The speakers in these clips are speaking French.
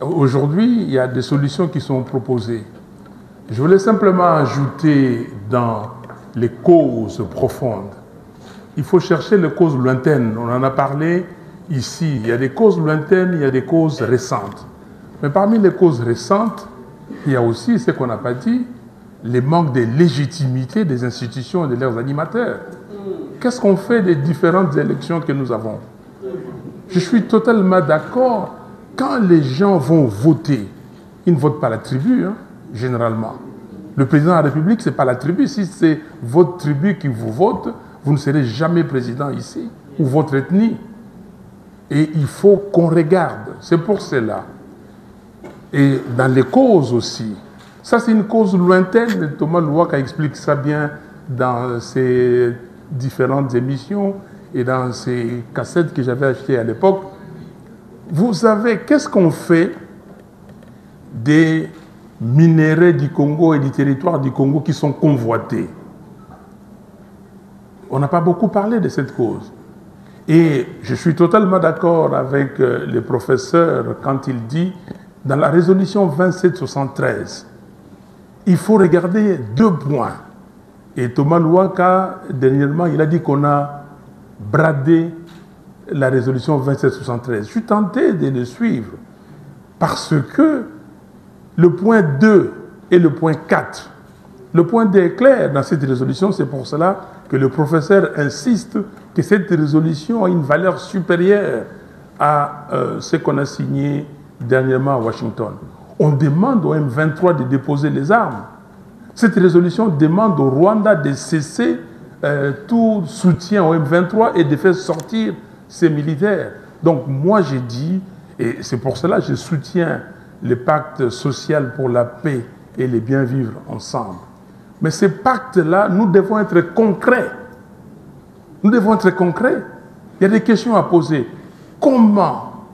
Aujourd'hui, il y a des solutions qui sont proposées. Je voulais simplement ajouter dans les causes profondes. Il faut chercher les causes lointaines. On en a parlé ici. Il y a des causes lointaines, il y a des causes récentes. Mais parmi les causes récentes, il y a aussi, ce qu'on n'a pas dit, les manques de légitimité des institutions et de leurs animateurs. Qu'est-ce qu'on fait des différentes élections que nous avons? Je suis totalement d'accord. Quand les gens vont voter, ils ne votent pas la tribu, hein, généralement. Le président de la République, ce n'est pas la tribu. Si c'est votre tribu qui vous vote, vous ne serez jamais président ici, ou votre ethnie. Et il faut qu'on regarde. C'est pour cela. Et dans les causes aussi. Ça, c'est une cause lointaine. Thomas Louaka explique ça bien dans ses différentes émissions et dans ces cassettes que j'avais achetées à l'époque. Vous savez, qu'est-ce qu'on fait des minéraux du Congo et du territoire du Congo qui sont convoités? On n'a pas beaucoup parlé de cette cause. Et je suis totalement d'accord avec le professeur quand il dit, dans la résolution 2773, il faut regarder 2 points. Et Thomas Louaka, dernièrement, il a dit qu'on a bradé la résolution 2773. Je suis tenté de le suivre parce que le point 2 et le point 4, le point 2 est clair dans cette résolution, c'est pour cela que le professeur insiste que cette résolution a une valeur supérieure à ce qu'on a signé dernièrement à Washington. On demande au M23 de déposer les armes. Cette résolution demande au Rwanda de cesser tout soutien au M23 et de faire sortir ses militaires. Donc moi j'ai dit, et c'est pour cela que je soutiens le pacte social pour la paix et le bien vivre ensemble. Mais ces pactes-là, nous devons être concrets. Nous devons être concrets. Il y a des questions à poser. Comment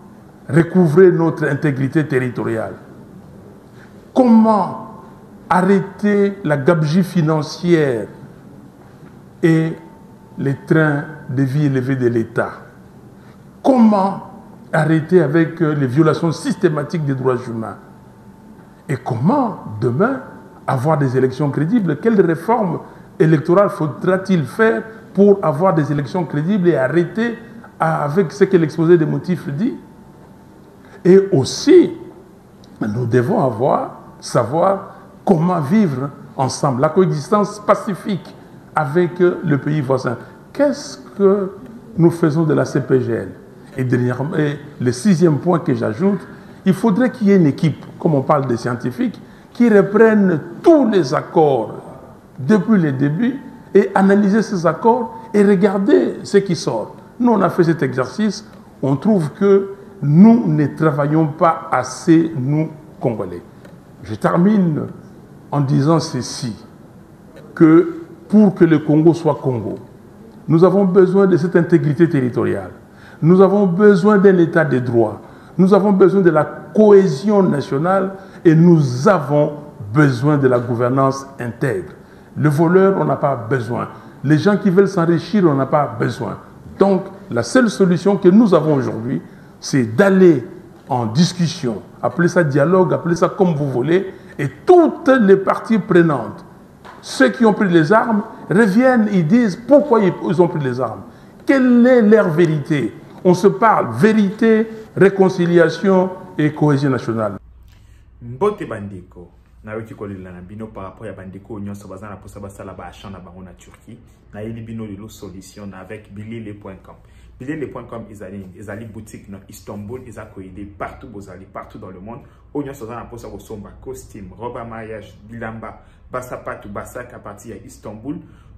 recouvrer notre intégrité territoriale? Comment arrêter la gabegie financière et les trains de vie élevés de l'État? Comment arrêter avec les violations systématiques des droits humains? Et comment, demain, avoir des élections crédibles? Quelles réformes électorales faudra-t-il faire pour avoir des élections crédibles et arrêter avec ce que l'exposé des motifs dit? Et aussi, nous devons savoir comment vivre ensemble, la coexistence pacifique avec le pays voisin. Qu'est-ce que nous faisons de la CPGL? Et le 6e point que j'ajoute, il faudrait qu'il y ait une équipe, comme on parle des scientifiques, qui reprennent tous les accords depuis le début et analyser ces accords et regarder ce qui sort. Nous, on a fait cet exercice, on trouve que nous ne travaillons pas assez, nous, Congolais. Je termine en disant ceci, que pour que le Congo soit Congo, nous avons besoin de cette intégrité territoriale. Nous avons besoin d'un état de droit. Nous avons besoin de la cohésion nationale et nous avons besoin de la gouvernance intègre. Le voleur, on n'a pas besoin. Les gens qui veulent s'enrichir, on n'a pas besoin. Donc, la seule solution que nous avons aujourd'hui, c'est d'aller en discussion, appelez ça dialogue, appelez ça comme vous voulez, et toutes les parties prenantes, ceux qui ont pris les armes, reviennent, ils disent pourquoi ils ont pris les armes. Quelle est leur vérité? On se parle, vérité, réconciliation et cohésion nationale. Mbote bandeko, nayoki kolela na bino par rapport à bandeko nyonso bazana posa basala ba achat na bango na Turquie, na yeli bino lelo solution avec bilele.com. Bilele.com ezali boutique na Istanbul, ezako aider partout dans le monde. Onyo sozana posa ko somba costume, robe à mariage, bilamba, basapatu, basak à partir à Istanbul.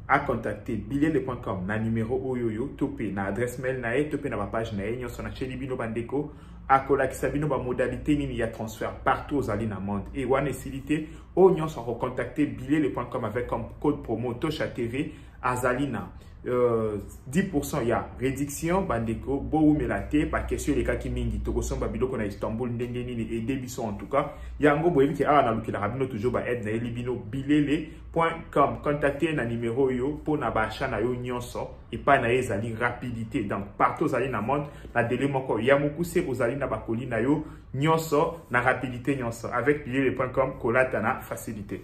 À contacter bilele.com na numéro oyoyo topé na adresse mail na topé na page na nyonso na cheli bino bandeko akola kisabino ba modalité nini ya transfert partout aux alines monde et wane silité o nyonso recontacter bilele.com avec comme code promo Tosha TV azalina 10% il y a réduction bandeko bo melate par question les cas qui mingi to kosomba biloko na Istanbul ndenge nini et debiso en tout cas yango boyebi ke na lukila rabino toujours ba aide na elibino bilele.com contacter na numéro yo pour na ba achat na yo nyonso et pas na ezali rapidité donc partout ozali na monde na délai moko ya mokuse ozali na bakoli na yo nyonso na rapidité nyonso avec bilele.com kolata na facilité.